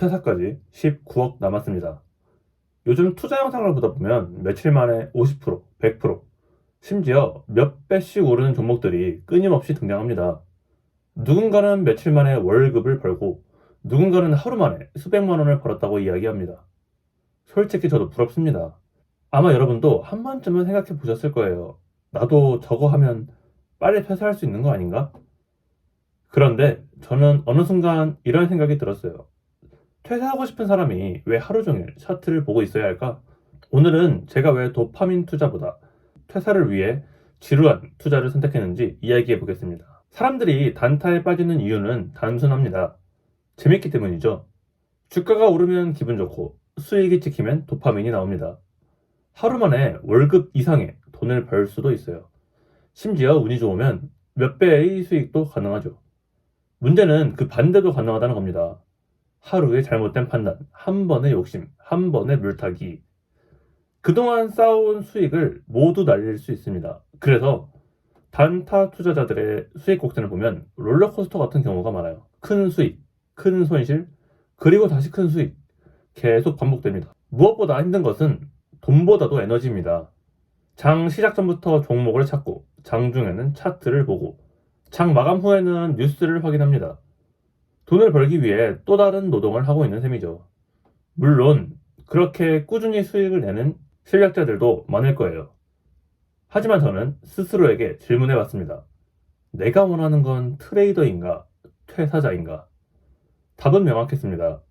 퇴사까지 19억 남았습니다. 요즘 투자 영상을 보다 보면 며칠 만에 50%, 100%, 심지어 몇 배씩 오르는 종목들이 끊임없이 등장합니다. 누군가는 며칠 만에 월급을 벌고 누군가는 하루 만에 수백만 원을 벌었다고 이야기합니다. 솔직히 저도 부럽습니다. 아마 여러분도 한 번쯤은 생각해 보셨을 거예요. 나도 저거 하면 빨리 퇴사할 수 있는 거 아닌가? 그런데 저는 어느 순간 이런 생각이 들었어요. 퇴사하고 싶은 사람이 왜 하루 종일 차트를 보고 있어야 할까? 오늘은 제가 왜 도파민 투자보다 퇴사를 위해 지루한 투자를 선택했는지 이야기해 보겠습니다. 사람들이 단타에 빠지는 이유는 단순합니다. 재밌기 때문이죠. 주가가 오르면 기분 좋고 수익이 찍히면 도파민이 나옵니다. 하루 만에 월급 이상의 돈을 벌 수도 있어요. 심지어 운이 좋으면 몇 배의 수익도 가능하죠. 문제는 그 반대도 가능하다는 겁니다. 하루의 잘못된 판단, 한 번의 욕심, 한 번의 물타기. 그동안 쌓아온 수익을 모두 날릴 수 있습니다. 그래서 단타 투자자들의 수익 곡선을 보면 롤러코스터 같은 경우가 많아요. 큰 수익, 큰 손실, 그리고 다시 큰 수익. 계속 반복됩니다. 무엇보다 힘든 것은 돈보다도 에너지입니다. 장 시작 전부터 종목을 찾고, 장중에는 차트를 보고, 장 마감 후에는 뉴스를 확인합니다. 돈을 벌기 위해 또 다른 노동을 하고 있는 셈이죠. 물론 그렇게 꾸준히 수익을 내는 실력자들도 많을 거예요. 하지만 저는 스스로에게 질문해 봤습니다. 내가 원하는 건 트레이더인가, 퇴사자인가? 답은 명확했습니다.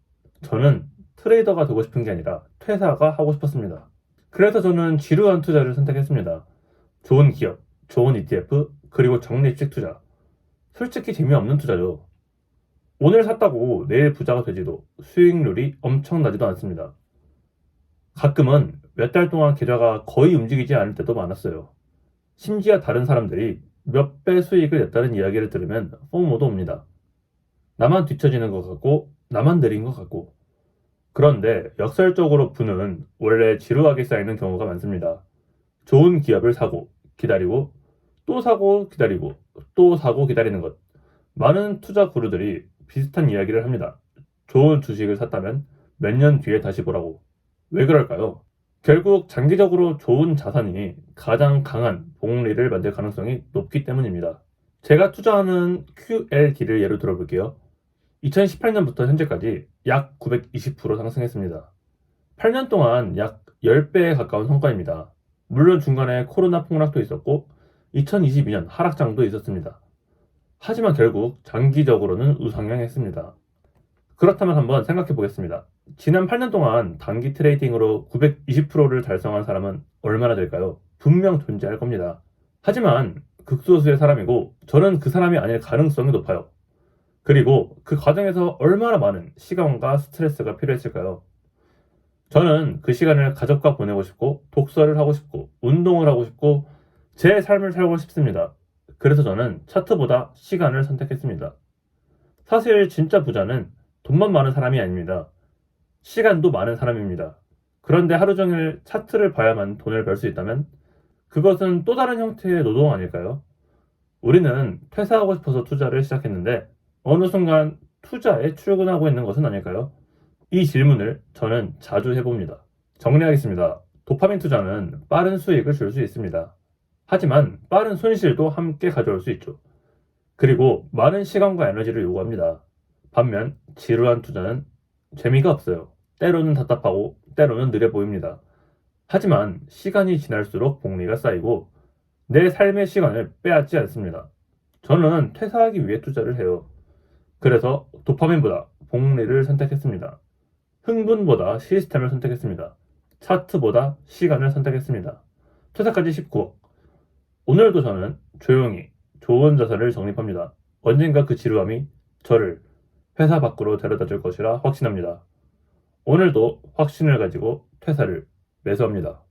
저는 트레이더가 되고 싶은 게 아니라 퇴사가 하고 싶었습니다. 그래서 저는 지루한 투자를 선택했습니다. 좋은 기업, 좋은 ETF, 그리고 적립식 투자. 솔직히 재미없는 투자죠. 오늘 샀다고 내일 부자가 되지도 수익률이 엄청나지도 않습니다. 가끔은 몇 달 동안 계좌가 거의 움직이지 않을 때도 많았어요. 심지어 다른 사람들이 몇 배 수익을 냈다는 이야기를 들으면 포모도 옵니다. 나만 뒤처지는 것 같고 나만 느린 것 같고. 그런데 역설적으로 부는 원래 지루하게 쌓이는 경우가 많습니다. 좋은 기업을 사고 기다리고 또 사고 기다리고 또 사고 기다리는 것. 많은 투자 구루들이 비슷한 이야기를 합니다. 좋은 주식을 샀다면 몇 년 뒤에 다시 보라고. 왜 그럴까요? 결국 장기적으로 좋은 자산이 가장 강한 복리를 만들 가능성이 높기 때문입니다. 제가 투자하는 QLD를 예로 들어볼게요. 2018년부터 현재까지 약 920% 상승했습니다. 8년 동안 약 10배에 가까운 성과입니다. 물론 중간에 코로나 폭락도 있었고 2022년 하락장도 있었습니다. 하지만 결국 장기적으로는 우상향했습니다. 그렇다면 한번 생각해 보겠습니다. 지난 8년 동안 단기 트레이딩으로 920%를 달성한 사람은 얼마나 될까요? 분명 존재할 겁니다. 하지만 극소수의 사람이고 저는 그 사람이 아닐 가능성이 높아요. 그리고 그 과정에서 얼마나 많은 시간과 스트레스가 필요했을까요? 저는 그 시간을 가족과 보내고 싶고 독서를 하고 싶고 운동을 하고 싶고 제 삶을 살고 싶습니다. 그래서 저는 차트보다 시간을 선택했습니다. 사실 진짜 부자는 돈만 많은 사람이 아닙니다. 시간도 많은 사람입니다. 그런데 하루 종일 차트를 봐야만 돈을 벌 수 있다면 그것은 또 다른 형태의 노동 아닐까요? 우리는 퇴사하고 싶어서 투자를 시작했는데 어느 순간 투자에 출근하고 있는 것은 아닐까요? 이 질문을 저는 자주 해봅니다. 정리하겠습니다. 도파민 투자는 빠른 수익을 줄 수 있습니다. 하지만 빠른 손실도 함께 가져올 수 있죠. 그리고 많은 시간과 에너지를 요구합니다. 반면 지루한 투자는 재미가 없어요. 때로는 답답하고 때로는 느려 보입니다. 하지만 시간이 지날수록 복리가 쌓이고 내 삶의 시간을 빼앗지 않습니다. 저는 퇴사하기 위해 투자를 해요. 그래서 도파민보다 복리를 선택했습니다. 흥분보다 시스템을 선택했습니다. 차트보다 시간을 선택했습니다. 퇴사까지 19억. 오늘도 저는 조용히 좋은 자산을 적립합니다. 언젠가 그 지루함이 저를 회사 밖으로 데려다 줄 것이라 확신합니다. 오늘도 확신을 가지고 퇴사를 매수합니다.